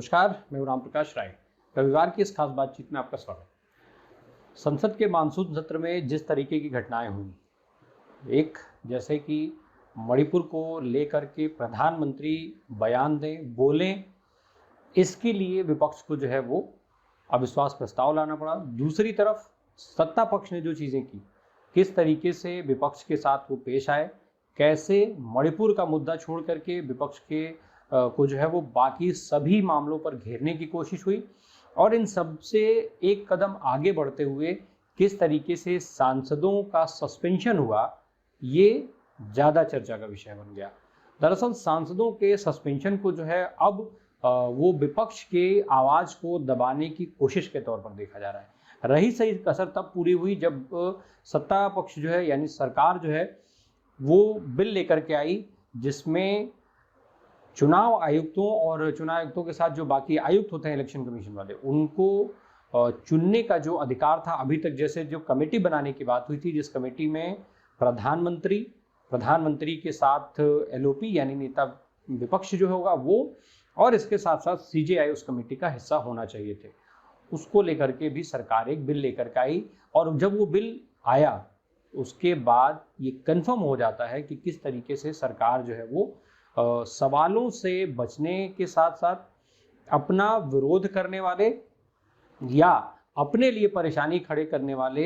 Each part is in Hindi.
नमस्कार, मैं हूं राम प्रकाश राय। रविवार की इस खास बातचीत में आपका स्वागत। संसद के मानसून सत्र में जिस तरीके की घटनाएं हुई, एक जैसे कि मणिपुर को लेकर के प्रधानमंत्री बयान दें, बोलें, इसके लिए विपक्ष को जो है वो अविश्वास प्रस्ताव लाना पड़ा। दूसरी तरफ सत्ता पक्ष ने जो चीज़ें की, किस तरीके से विपक्ष के साथ वो पेश आए, कैसे मणिपुर का मुद्दा छोड़ करके विपक्ष के को जो है वो बाकी सभी मामलों पर घेरने की कोशिश हुई, और इन सब से एक कदम आगे बढ़ते हुए किस तरीके से सांसदों का सस्पेंशन हुआ, ये ज़्यादा चर्चा का विषय बन गया। दरअसल सांसदों के सस्पेंशन को जो है अब वो विपक्ष के आवाज़ को दबाने की कोशिश के तौर पर देखा जा रहा है। रही सही कसर तब पूरी हुई जब सत्ता पक्ष जो है यानी सरकार जो है वो बिल लेकर के आई, जिसमें चुनाव आयुक्तों और चुनाव आयुक्तों के साथ जो बाकी आयुक्त होते हैं इलेक्शन कमीशन वाले, उनको चुनने का जो अधिकार था, अभी तक जैसे जो कमेटी बनाने की बात हुई थी, जिस कमेटी में प्रधानमंत्री के साथ एलओपी यानी नेता विपक्ष जो होगा वो, और इसके साथ साथ सीजेआई उस कमेटी का हिस्सा होना चाहिए थे, उसको लेकर के भी सरकार एक बिल लेकर के आई। और जब वो बिल आया उसके बाद ये कन्फर्म हो जाता है कि किस तरीके से सरकार जो है वो सवालों से बचने के साथ साथ अपना विरोध करने वाले या अपने लिए परेशानी खड़े करने वाले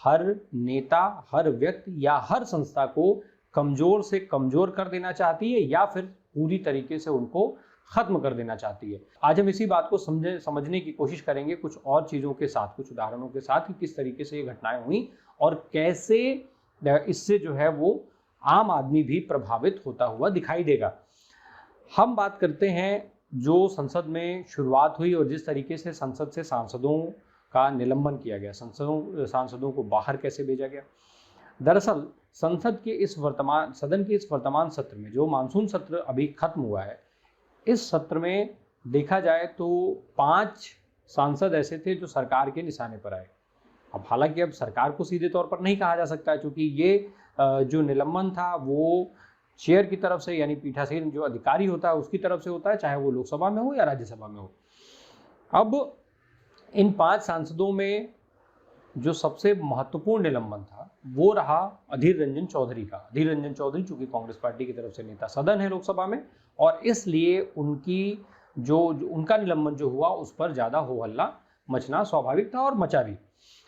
हर नेता, हर व्यक्ति या हर संस्था को कमजोर से कमजोर कर देना चाहती है या फिर पूरी तरीके से उनको खत्म कर देना चाहती है। आज हम इसी बात को समझने की कोशिश करेंगे कुछ और चीज़ों के साथ, कुछ उदाहरणों के साथ कि किस तरीके से ये घटनाएं हुई और कैसे इससे जो है वो आम आदमी भी प्रभावित होता हुआ दिखाई देगा। हम बात करते हैं जो संसद में शुरुआत हुई और जिस तरीके से संसद से सांसदों का निलंबन किया गया, सांसदों को बाहर कैसे भेजा गया। दरअसल सदन के इस वर्तमान सत्र में, जो मानसून सत्र अभी खत्म हुआ है, इस सत्र में देखा जाए तो 5 सांसद ऐसे थे जो सरकार के निशाने पर आए। अब हालांकि अब सरकार को सीधे तौर पर नहीं कहा जा सकता है, क्योंकि ये जो निलंबन था वो चेयर की तरफ से यानी पीठासीन जो अधिकारी होता है उसकी तरफ से होता है, चाहे वो लोकसभा में हो या राज्यसभा में हो। अब इन 5 सांसदों में जो सबसे महत्वपूर्ण निलंबन था वो रहा अधीर रंजन चौधरी का। अधीर रंजन चौधरी चूंकि कांग्रेस पार्टी की तरफ से नेता सदन है लोकसभा में, और इसलिए उनका निलंबन जो हुआ उस पर ज़्यादा हो हल्ला मचना स्वाभाविक था और मचा भी।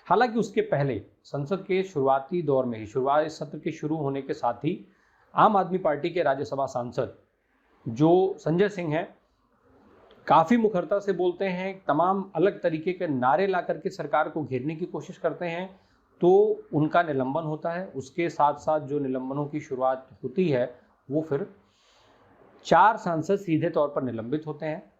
हालांकि उसके पहले संसद के शुरुआती दौर में ही, शुरुआती सत्र के शुरू होने के साथ ही आम आदमी पार्टी के राज्यसभा सांसद जो संजय सिंह हैं, काफ़ी मुखरता से बोलते हैं, तमाम अलग तरीके के नारे ला करके सरकार को घेरने की कोशिश करते हैं, तो उनका निलंबन होता है। उसके साथ साथ जो निलंबनों की शुरुआत होती है वो फिर 4 सांसद सीधे तौर पर निलंबित होते हैं।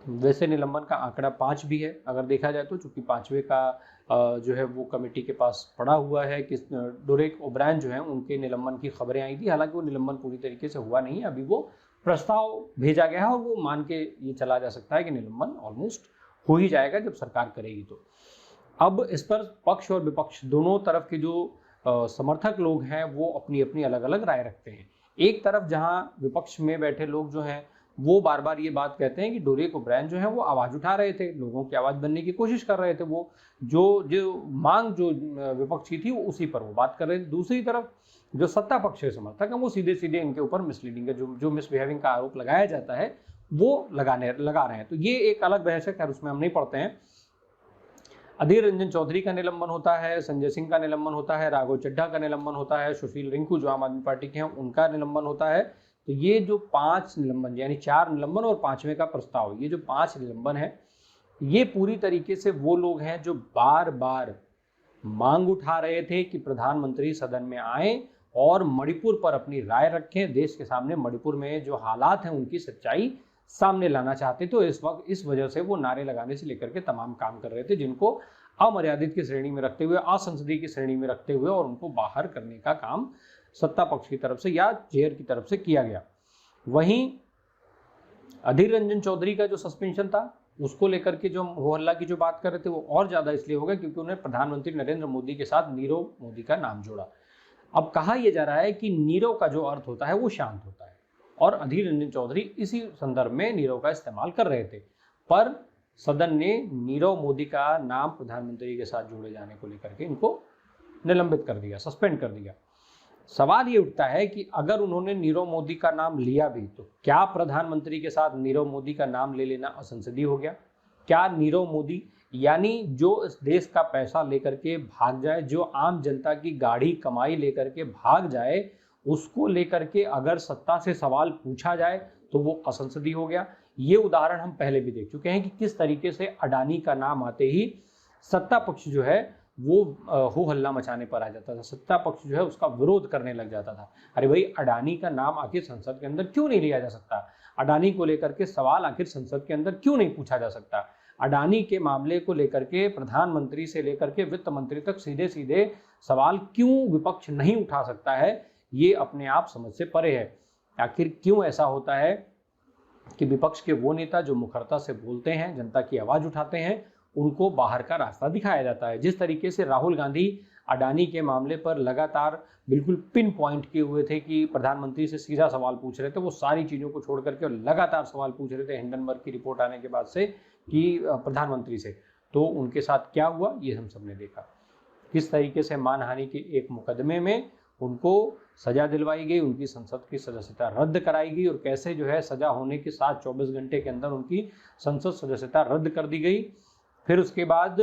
वैसे निलंबन का आंकड़ा 5 भी है अगर देखा जाए तो, चूँकि 5वें का जो है वो कमेटी के पास पड़ा हुआ है कि डोरेक ओब्रायन जो है उनके निलंबन की खबरें आई थी। हालांकि वो निलंबन पूरी तरीके से हुआ नहीं है, अभी वो प्रस्ताव भेजा गया है और वो मान के ये चला जा सकता है कि निलंबन ऑलमोस्ट हो ही जाएगा जब सरकार करेगी तो। अब इस पर पक्ष और विपक्ष दोनों तरफ के जो समर्थक लोग हैं वो अपनी अपनी अलग अलग राय रखते हैं। एक तरफ जहां विपक्ष में बैठे लोग जो हैं वो बार बार ये बात कहते हैं कि डोरेक ओब्रायन जो है वो आवाज़ उठा रहे थे, लोगों की आवाज़ बनने की कोशिश कर रहे थे, वो जो मांग जो विपक्ष की थी उसी पर वो बात कर रहे थे। दूसरी तरफ जो सत्ता पक्ष के समर्थक हैं वो सीधे सीधे इनके ऊपर मिसलीडिंग का जो मिसबिहेविंग का आरोप लगाया जाता है वो लगा रहे हैं। तो ये एक अलग बहस है, खैर उसमें हम नहीं पढ़ते हैं। अधीर रंजन चौधरी का निलंबन होता है, संजय सिंह का निलंबन होता है, राघव चड्ढा का निलंबन होता है, सुशील रिंकू जो आम आदमी पार्टी के हैं उनका निलंबन होता है। तो ये जो 5 निलंबन यानी 4 निलंबन और 5वें का प्रस्ताव, ये जो 5 निलंबन है ये पूरी तरीके से वो लोग हैं जो बार बार मांग उठा रहे थे कि प्रधानमंत्री सदन में आए और मणिपुर पर अपनी राय रखें, देश के सामने मणिपुर में जो हालात हैं उनकी सच्चाई सामने लाना चाहते। तो इस वक्त इस वजह से वो नारे लगाने से लेकर के तमाम काम कर रहे थे, जिनको अमर्यादित की श्रेणी में रखते हुए, असंसदीय की श्रेणी में रखते हुए और उनको बाहर करने का काम सत्ता पक्ष की तरफ से या चेयर की तरफ से किया गया। वहीं अधीर रंजन चौधरी का जो सस्पेंशन था उसको लेकर के जो हो हल्ला की जो बात कर रहे थे वो और ज़्यादा इसलिए हो गया क्योंकि उन्होंने प्रधानमंत्री नरेंद्र मोदी के साथ नीरव मोदी का नाम जोड़ा। अब कहा यह जा रहा है कि नीरव का जो अर्थ होता है वो शांत होता है, और अधीर रंजन चौधरी इसी संदर्भ में नीरव का इस्तेमाल कर रहे थे। पर सदन ने नीरव मोदी का नाम प्रधानमंत्री के साथ जोड़े जाने को लेकर के इनको निलंबित कर दिया, सस्पेंड कर दिया। सवाल ये उठता है कि अगर उन्होंने नीरव मोदी का नाम लिया भी तो क्या प्रधानमंत्री के साथ नीरव मोदी का नाम ले लेना असंसदीय हो गया? क्या नीरव मोदी यानी जो इस देश का पैसा लेकर के भाग जाए, जो आम जनता की गाढ़ी कमाई लेकर के भाग जाए, उसको लेकर के अगर सत्ता से सवाल पूछा जाए तो वो असंसदीय हो गया? ये उदाहरण हम पहले भी देख चुके हैं कि किस तरीके से अडानी का नाम आते ही सत्ता पक्ष जो है वो हो हल्ला मचाने पर आ जाता था, सत्ता पक्ष जो है उसका विरोध करने लग जाता था। अरे भाई, अडानी का नाम आखिर संसद के अंदर क्यों नहीं लिया जा सकता? अडानी को लेकर के सवाल आखिर संसद के अंदर क्यों नहीं पूछा जा सकता? अडानी के मामले को लेकर के प्रधानमंत्री से लेकर के वित्त मंत्री तक सीधे सीधे सवाल क्यों विपक्ष नहीं उठा सकता है? ये अपने आप समझ से परे है। आखिर क्यों ऐसा होता है कि विपक्ष के वो नेता जो मुखरता से बोलते हैं, जनता की आवाज उठाते हैं, उनको बाहर का रास्ता दिखाया जाता है। जिस तरीके से राहुल गांधी अडानी के मामले पर लगातार बिल्कुल पिन पॉइंट किए हुए थे कि प्रधानमंत्री से सीधा सवाल पूछ रहे थे, वो सारी चीज़ों को छोड़ करके लगातार सवाल पूछ रहे थे हिंडनबर्ग की रिपोर्ट आने के बाद से कि प्रधानमंत्री से, तो उनके साथ क्या हुआ ये हम सबने देखा। किस तरीके से मानहानि के एक मुकदमे में उनको सजा दिलवाई गई, उनकी संसद की सदस्यता रद्द कराई गई, और कैसे जो है सजा होने के साथ 24 घंटे के अंदर उनकी संसद सदस्यता रद्द कर दी गई। फिर उसके बाद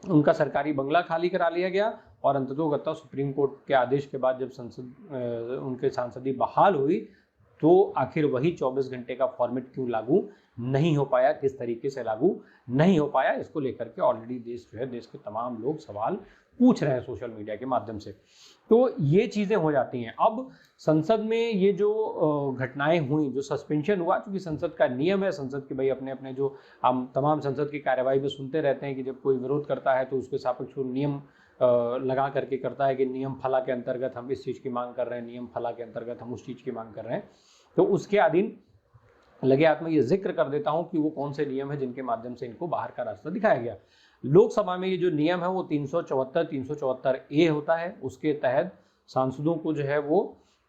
उनका सरकारी बंगला खाली करा लिया गया, और अंततोगत्वा सुप्रीम कोर्ट के आदेश के बाद जब संसद उनके सांसदी बहाल हुई तो आखिर वही 24 घंटे का फॉर्मेट क्यों लागू नहीं हो पाया, किस तरीके से लागू नहीं हो पाया, इसको लेकर के ऑलरेडी देश जो है, देश के तमाम लोग सवाल पूछ रहे हैं सोशल मीडिया के माध्यम से। तो ये चीज़ें हो जाती हैं। अब संसद में ये जो घटनाएं हुई, जो सस्पेंशन हुआ, क्योंकि संसद का नियम है, संसद के भाई अपने अपने जो हम तमाम संसद की कार्यवाही में सुनते रहते हैं कि जब कोई विरोध करता है तो उसके सापेक्ष नियम लगा करके करता है कि नियम फला के अंतर्गत हम इस चीज़ की मांग कर रहे हैं, नियम फला के अंतर्गत हम उस चीज़ की मांग कर रहे हैं। तो उसके अधीन लगे हाथ में ये जिक्र कर देता हूं कि वो कौन से नियम है जिनके माध्यम से इनको बाहर का रास्ता दिखाया गया। लोकसभा में ये जो नियम है वो 374 ए होता है। उसके तहत सांसदों को जो है वो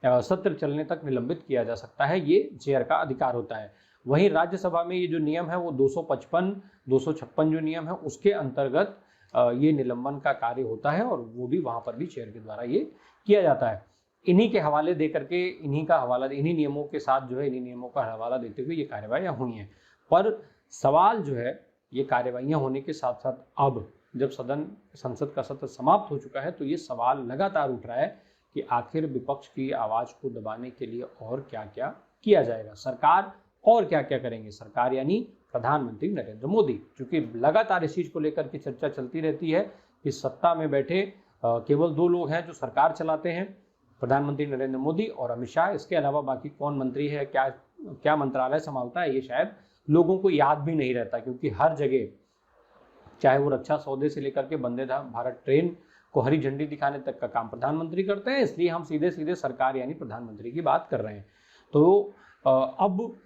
सत्र चलने तक निलंबित किया जा सकता है, ये चेयर का अधिकार होता है। वहीं राज्यसभा में ये जो नियम है वो 255, 256 जो नियम है उसके अंतर्गत ये निलंबन का कार्य होता है, और वो भी वहां पर भी चेयर के द्वारा ये किया जाता है। इन्हीं के हवाले दे करके, इन्हीं नियमों के साथ जो है, इन्हीं नियमों का हवाला देते हुए ये कार्यवाहियाँ हुई हैं। पर सवाल जो है, ये कार्यवाहियाँ होने के साथ साथ अब जब संसद का सत्र समाप्त हो चुका है तो ये सवाल लगातार उठ रहा है कि आखिर विपक्ष की आवाज़ को दबाने के लिए और क्या क्या किया जाएगा, सरकार और क्या क्या करेंगे, सरकार यानी प्रधानमंत्री नरेंद्र मोदी। क्योंकि लगातार इस चीज़ को लेकर के चर्चा चलती रहती है कि सत्ता में बैठे केवल 2 लोग हैं जो सरकार चलाते हैं, प्रधानमंत्री नरेंद्र मोदी और अमित शाह। इसके अलावा बाकी कौन मंत्री है, क्या मंत्रालय संभालता है, ये शायद लोगों को याद भी नहीं रहता, क्योंकि हर जगह चाहे वो रक्षा सौदे से लेकर के वंदे भारत ट्रेन को हरी झंडी दिखाने तक का काम प्रधानमंत्री करते हैं, इसलिए हम सीधे सीधे सरकार यानी प्रधानमंत्री की बात कर रहे हैं। तो अब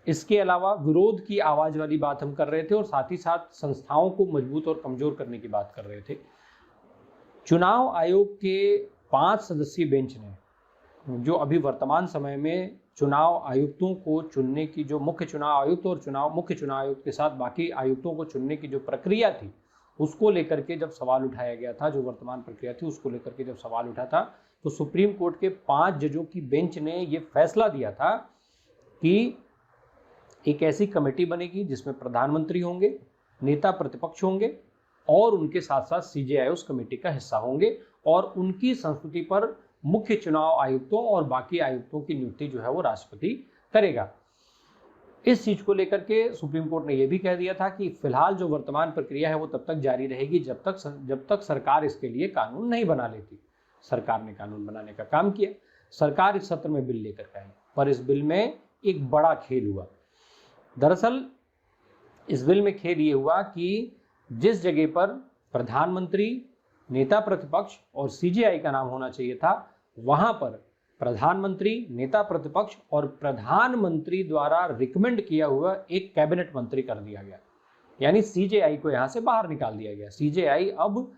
इसके अलावा विरोध की आवाज़ वाली बात हम कर रहे थे, और साथ ही साथ संस्थाओं को मजबूत और कमजोर करने की बात कर रहे थे। चुनाव आयोग के 5 सदस्यीय बेंच ने, जो अभी वर्तमान समय में चुनाव आयुक्तों को चुनने की, जो मुख्य चुनाव आयुक्त और मुख्य चुनाव आयुक्त के साथ बाकी आयुक्तों को चुनने की जो प्रक्रिया थी उसको लेकर के जब सवाल उठाया गया था, जो वर्तमान प्रक्रिया थी उसको लेकर के जब सवाल उठा था, तो सुप्रीम कोर्ट के 5 जजों की बेंच ने ये फैसला दिया था कि एक ऐसी कमेटी बनेगी जिसमें प्रधानमंत्री होंगे, नेता प्रतिपक्ष होंगे, और उनके साथ साथ सीजेआई उस कमेटी का हिस्सा होंगे, और उनकी संस्तुति पर मुख्य चुनाव आयुक्तों और बाकी आयुक्तों की नियुक्ति जो है वो राष्ट्रपति करेगा। इस चीज को लेकर के सुप्रीम कोर्ट ने यह भी कह दिया था कि फिलहाल जो वर्तमान प्रक्रिया है वो तब तक जारी रहेगी जब तक सरकार इसके लिए कानून नहीं बना लेती। सरकार ने कानून बनाने का काम किया, सरकार इस सत्र में बिल लेकर के आई, पर इस बिल में एक बड़ा खेल हुआ। दरअसल इस बिल में खेल ये हुआ कि जिस जगह पर प्रधानमंत्री, नेता प्रतिपक्ष और सीजेआई का नाम होना चाहिए था, वहां पर प्रधानमंत्री, नेता प्रतिपक्ष और प्रधानमंत्री द्वारा रिकमेंड किया हुआ एक कैबिनेट मंत्री कर दिया गया, यानी सीजेआई को यहां से बाहर निकाल दिया गया। सीजेआई अब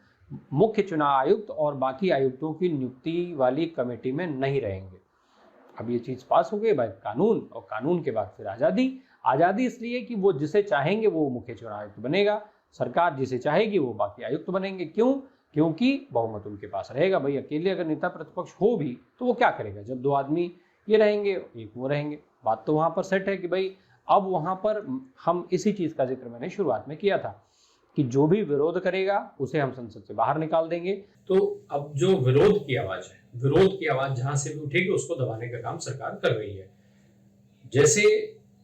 मुख्य चुनाव आयुक्त और बाकी आयुक्तों की नियुक्ति वाली कमेटी में नहीं रहेंगे। अब ये चीज पास हो गई, बाद कानून, और कानून के बाद फिर आजादी। आजादी इसलिए कि वो जिसे चाहेंगे वो मुख्य चुनाव आयुक्त बनेगा, सरकार जिसे चाहेगी वो बाकी आयुक्त बनेंगे। क्यों? क्योंकि बहुमत उनके पास रहेगा। भाई अकेले अगर नेता प्रतिपक्ष हो भी तो वो क्या करेगा, जब 2 आदमी ये रहेंगे एक वो रहेंगे। बात तो वहां पर सेट है कि भाई अब वहां पर हम इसी चीज का जिक्र मैंने शुरुआत में किया था कि जो भी विरोध करेगा उसे हम संसद से बाहर निकाल देंगे। तो अब जो विरोध की आवाज है, विरोध की आवाज जहां से भी उठेगी उसको दबाने का काम सरकार कर रही है। जैसे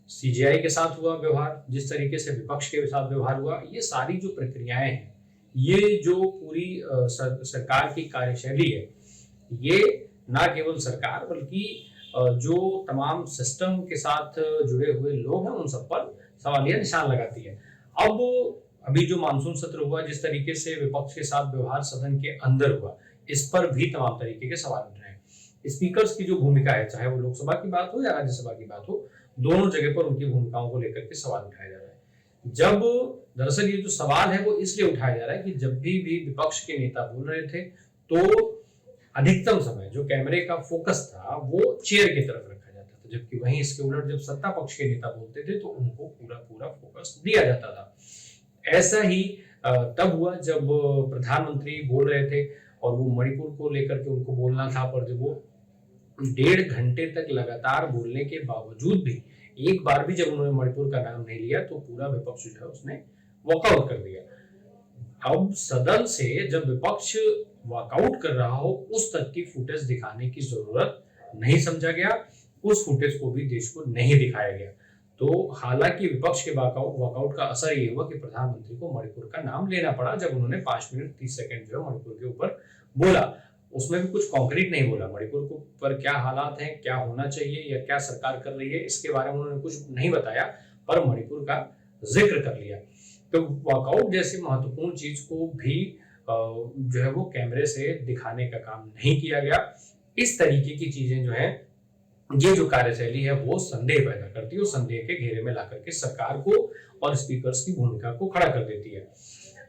सीजेआई के साथ हुआ व्यवहार, जिस तरीके से विपक्ष के साथ व्यवहार हुआ, ये सारी जो प्रक्रियाएं हैं, ये जो पूरी सरकार की कार्यशैली है, ये ना केवल सरकार बल्कि जो तमाम सिस्टम के साथ जुड़े हुए लोग हैं उन सब पर सवालिया निशान लगाती है। अब अभी जो मानसून सत्र हुआ, जिस तरीके से विपक्ष के साथ व्यवहार सदन के अंदर हुआ, इस पर भी तमाम तरीके के सवाल उठ रहे हैं। स्पीकर्स की जो भूमिका है, चाहे वो लोकसभा की बात हो या राज्यसभा की बात हो, दोनों जगह पर उनकी भूमिकाओं को लेकर के सवाल उठाया जा रहा है। जब दरअसल ये जो सवाल है वो इसलिए उठाया जा रहा है कि जब भी विपक्ष के नेता बोल रहे थे तो अधिकतम समय जो कैमरे का फोकस था वो चेयर की तरफ रखा जाता था, जबकि वहीं इसके उलट जब सत्ता पक्ष के नेता बोलते थे तो उनको पूरा पूरा फोकस दिया जाता था। ऐसा ही तब हुआ जब प्रधानमंत्री बोल रहे थे और वो मणिपुर को लेकर के उनको बोलना था, पर जब वो 1.5 घंटे तक लगातार बोलने के बावजूद भी एक बार भी जब उन्होंने मणिपुर का नाम नहीं लिया तो पूरा विपक्ष जो है उसने वॉकआउट कर दिया। अब सदन से जब विपक्ष वॉकआउट कर रहा हो उस तक की फुटेज दिखाने की जरूरत नहीं समझा गया, उस फुटेज को भी देश को नहीं दिखाया गया। तो हालांकि विपक्ष के वॉकआउट का असर ये हुआ कि प्रधानमंत्री को मणिपुर का नाम लेना पड़ा जब उन्होंने 5 मिनट 30 सेकंड जो है मणिपुर के ऊपर बोला। उसमें भी कुछ कॉन्क्रीट नहीं बोला, मणिपुर को पर क्या हालात हैं, क्या होना चाहिए या क्या सरकार कर रही है, इसके बारे में उन्होंने कुछ नहीं बताया, पर मणिपुर का जिक्र कर लिया। तो वॉकआउट जैसी महत्वपूर्ण चीज को भी जो है वो कैमरे से दिखाने का काम नहीं किया गया। इस तरीके की चीजें जो है, ये जो कार्यशैली है वो संदेह पैदा करती है और संदेह के घेरे में लाकर के सरकार को और स्पीकर्स की भूमिका को खड़ा कर देती है।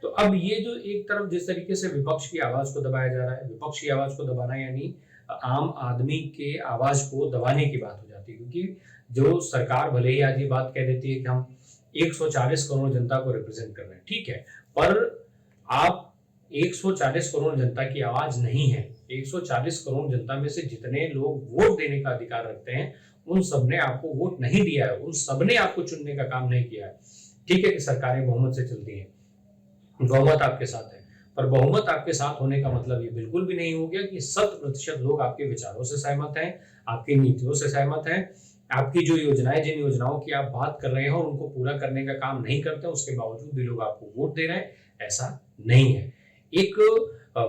तो अब ये जो एक तरफ जिस तरीके से विपक्ष की आवाज को दबाया जा रहा है, विपक्ष की आवाज को दबाना यानी आम आदमी के आवाज को दबाने की बात हो जाती है, क्योंकि जो सरकार भले ही आज ये बात कह देती है कि हम 140 करोड़ जनता को रिप्रेजेंट कर रहे हैं, ठीक है, पर आप 140 करोड़ जनता की आवाज नहीं है। 140 करोड़ जनता में से जितने लोग वोट देने का अधिकार रखते हैं उन सबने आपको वोट नहीं दिया है, उन सबने आपको चुनने का काम नहीं किया है। ठीक है कि सरकारें बहुमत से चलती हैं, बहुमत आपके साथ है, पर बहुमत आपके साथ होने का मतलब ये बिल्कुल भी नहीं हो गया कि 100% लोग आपके विचारों से सहमत हैं, आपकी नीतियों से सहमत हैं, आपकी जो योजनाएं, जिन योजनाओं की आप बात कर रहे हैं और उनको पूरा करने का काम नहीं करते, उसके बावजूद भी लोग आपको वोट दे रहे हैं, ऐसा नहीं है। एक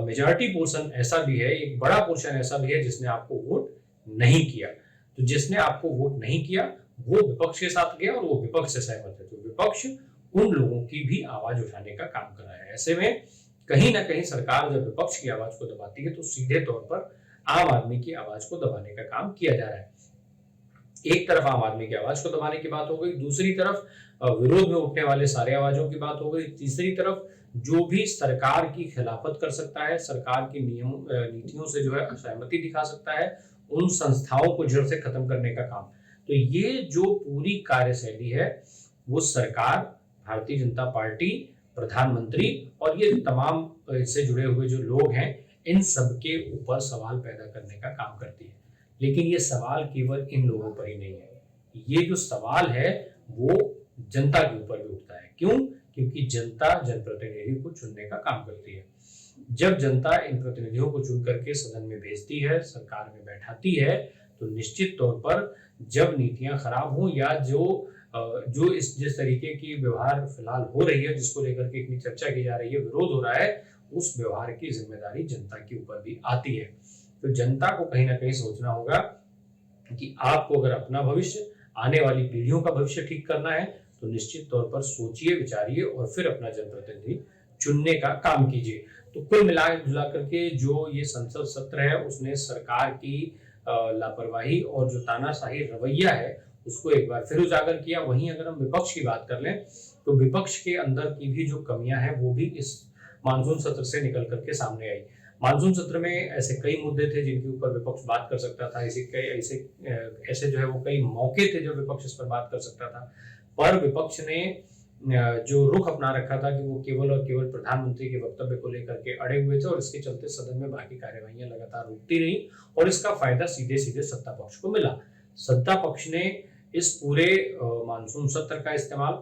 मेजॉरिटी पोर्शन ऐसा भी है, एक बड़ा पोर्शन ऐसा भी है जिसने आपको वोट नहीं किया। तो जिसने आपको वोट नहीं किया वो विपक्ष के साथ गया और वो विपक्ष से सहमत है, तो विपक्ष उन लोगों की भी आवाज उठाने का काम कर रहा है। ऐसे में कहीं ना कहीं सरकार जब विपक्ष की आवाज को दबाती है तो सीधे तौर पर आम आदमी की आवाज को दबाने का काम किया जा रहा है। एक तरफ आम आदमी की आवाज को दबाने की बात हो गई, दूसरी तरफ विरोध में उठने वाले सारे आवाजों की बात हो गई, तीसरी तरफ जो भी सरकार की खिलाफत कर सकता है, सरकार की नीतियों से जो है असहमति दिखा सकता है, उन संस्थाओं को जड़ से खत्म करने का काम। तो ये जो पूरी कार्यशैली है वो सरकार, भारतीय जनता पार्टी, प्रधानमंत्री और ये तमाम इससे जुड़े हुए जो लोग हैं, इन सबके ऊपर सवाल पैदा करने का काम करती है। लेकिन ये सवाल केवल इन लोगों पर ही नहीं है, ये जो सवाल है वो जनता के ऊपर भी उठता है। क्यों? क्योंकि जनता जनप्रतिनिधियों को चुनने का काम करती है। जब जनता इन प्रतिनिधियों को चुन करके सदन में भेजती है, सरकार में बैठाती है, तो निश्चित तौर पर जब नीतियां खराब हो या जो जिस तरीके की व्यवहार फिलहाल हो रही है, जिसको लेकर के इतनी चर्चा की जा रही है, विरोध हो रहा है, उस व्यवहार की जिम्मेदारी जनता के ऊपर भी आती है। तो जनता को कहीं ना कहीं सोचना होगा कि आपको अगर अपना भविष्य, आने वाली पीढ़ियों का भविष्य ठीक करना है तो निश्चित तौर पर सोचिए, विचारिए और फिर अपना जनप्रतिनिधि चुनने का काम कीजिए। तो कुल मिला करके जो ये संसद सत्र है उसने सरकार की लापरवाही और जो तानाशाही रवैया है उसको एक बार फिर उजागर किया। वहीं अगर हम विपक्ष की बात कर लें तो विपक्ष के अंदर की भी जो कमियां हैं वो भी इस मानसून सत्र से निकल करके सामने आई। मानसून सत्र में ऐसे कई मुद्दे थे जिनके ऊपर विपक्ष बात कर सकता था, ऐसे जो है वो कई मौके थे जो विपक्ष इस पर बात कर सकता था, पर विपक्ष ने जो रुख अपना रखा था कि वो केवल और केवल प्रधानमंत्री के वक्तव्य को लेकर के अड़े हुए थे, और इसके चलते सदन में बाकी कार्यवाहियां लगातार रुकती रही, और इसका फायदा सीधे सीधे सत्ता पक्ष को मिला। सत्ता पक्ष ने इस पूरे मानसून सत्र का इस्तेमाल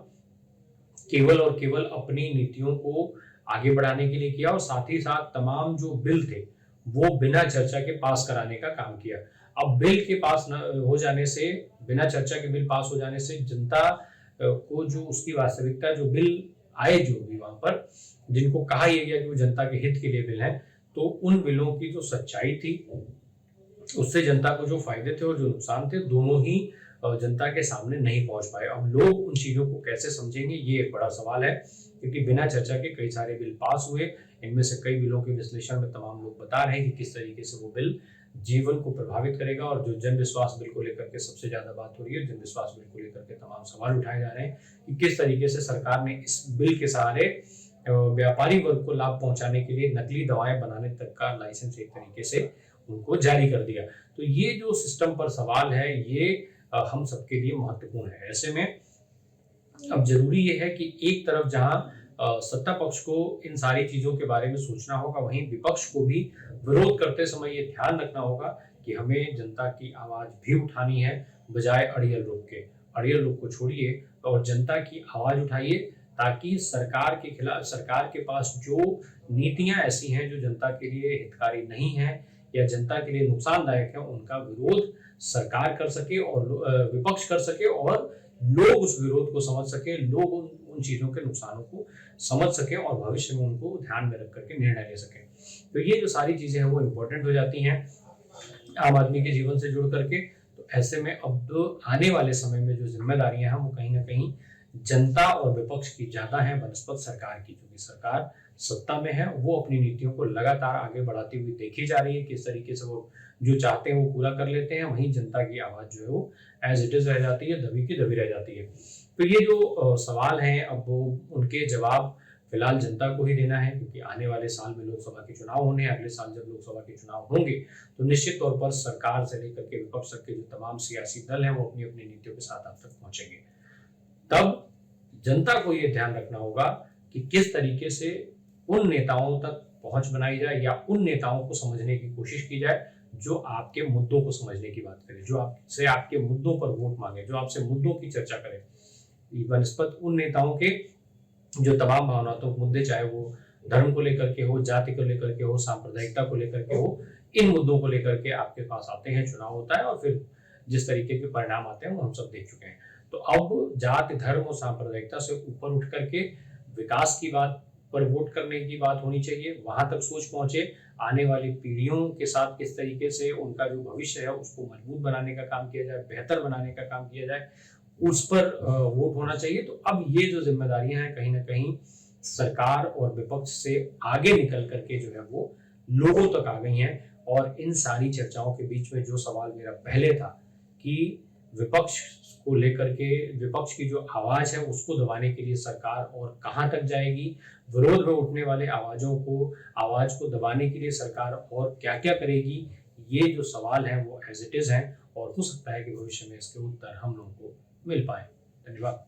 केवल और केवल अपनी नीतियों को आगे बढ़ाने के लिए किया, और साथ ही साथ तमाम जो बिल थे वो बिना चर्चा के पास कराने का काम किया। अब बिल के पास हो जाने से, बिना चर्चा के बिल पास हो जाने से जनता को जो उसकी वास्तविकता, जो बिल आए जो भी वहां पर, जिनको कहा यह गया कि वो जनता के हित के लिए बिल है, तो उन बिलों की जो सच्चाई थी, उससे जनता को जो फायदे थे और जो नुकसान थे, दोनों ही जनता के सामने नहीं पहुंच पाए। अब लोग उन चीजों को कैसे समझेंगे, ये एक बड़ा सवाल है, क्योंकि बिना चर्चा के कई सारे बिल पास हुए। इनमें से कई बिलों के विश्लेषण में तमाम लोग बता रहे हैं कि किस तरीके से वो बिल जीवन को प्रभावित करेगा, और जो जन विश्वास बिल को लेकर के सबसे ज्यादा बात हो रही है, जन विश्वास बिल को लेकर के तमाम सवाल उठाए जा रहे हैं कि किस तरीके से सरकार ने इस बिल के सहारे व्यापारी वर्ग को लाभ पहुंचाने के लिए नकली दवाएं बनाने तक का लाइसेंस एक तरीके से उनको जारी कर दिया। तो ये जो सिस्टम पर सवाल है, ये हम सबके लिए महत्वपूर्ण है। ऐसे में अब जरूरी ये है कि एक तरफ जहां सत्ता पक्ष को इन सारी चीजों के बारे में सोचना होगा, वहीं विपक्ष को भी विरोध करते समय ये ध्यान रखना होगा कि हमें जनता की आवाज भी उठानी है, बजाय अड़ियल रुख के। अड़ियल रुख को छोड़िए और जनता की आवाज उठाइए, ताकि सरकार के खिलाफ, सरकार के पास जो नीतियां ऐसी हैं जो जनता के लिए हितकारी नहीं है या जनता के लिए नुकसानदायक है, उनका विरोध सरकार कर सके और विपक्ष कर सके, और लोग उस विरोध को समझ सके, लोग उन चीजों के नुकसानों को समझ सके और भविष्य में उनको ध्यान में रख करके निर्णय ले सके। तो ये जो सारी चीजें हैं वो इम्पोर्टेंट हो जाती हैं आम आदमी के जीवन से जुड़ करके। तो ऐसे में अब आने वाले समय में जो जिम्मेदारियां हैं वो कहीं ना कहीं जनता और विपक्ष की ज्यादा है बनस्पत सरकार की, क्योंकि सरकार सत्ता में है, वो अपनी नीतियों को लगातार आगे बढ़ाती हुई देखी जा रही है। किस तरीके से वो जो चाहते हैं वो पूरा कर लेते हैं, वहीं जनता की आवाज जो है वो एज इट इज रह जाती है, दबी की दबी रह जाती है। तो ये जो सवाल हैं, अब वो उनके जवाब फिलहाल जनता को ही देना है, क्योंकि आने वाले साल में लोकसभा के चुनाव होने हैं। अगले साल जब लोकसभा के चुनाव होंगे तो निश्चित तौर पर सरकार से लेकर के विपक्ष तक के जो तमाम सियासी दल हैं वो अपनी अपनी नीतियों के साथ आप तक पहुंचेंगे। तब जनता को ये ध्यान रखना होगा कि किस तरीके से उन नेताओं तक पहुंच बनाई जाए, या उन नेताओं को समझने की कोशिश की जाए जो आपके मुद्दों को समझने की बात करें, जो आपसे आपके मुद्दों पर वोट मांगे, जो आपसे मुद्दों की चर्चा करें, बनस्पत उन नेताओं के जो तमाम भावनात्मक मुद्दे, चाहे वो धर्म को लेकर के हो, जाति को लेकर के हो, सांप्रदायिकता को लेकर के हो, इन मुद्दों को लेकर के आपके पास आते हैं, चुनाव होता है, और फिर जिस तरीके के परिणाम आते हैं वो हम सब देख चुके हैं। तो अब जाति, धर्म और सांप्रदायिकता से ऊपर उठ करके विकास की बात पर वोट करने की बात होनी चाहिए, वहां तक सोच पहुंचे। आने वाली पीढ़ियों के साथ किस तरीके से उनका जो भविष्य है उसको मजबूत बनाने का काम किया जाए, बेहतर बनाने का काम किया जाए, उस पर वोट होना चाहिए। तो अब ये जो जिम्मेदारियां हैं कहीं ना कहीं सरकार और विपक्ष से आगे निकल करके जो है वो लोगों तक आ गई हैं। और इन सारी चर्चाओं के बीच में जो सवाल मेरा पहले था कि विपक्ष को लेकर के, विपक्ष की जो आवाज है उसको दबाने के लिए सरकार और कहां तक जाएगी, विरोध में उठने वाले आवाज को दबाने के लिए सरकार और क्या क्या करेगी, ये जो सवाल है वो एज इट इज है, और हो सकता है कि भविष्य में इसके उत्तर हम लोगों को मिल पाए। धन्यवाद।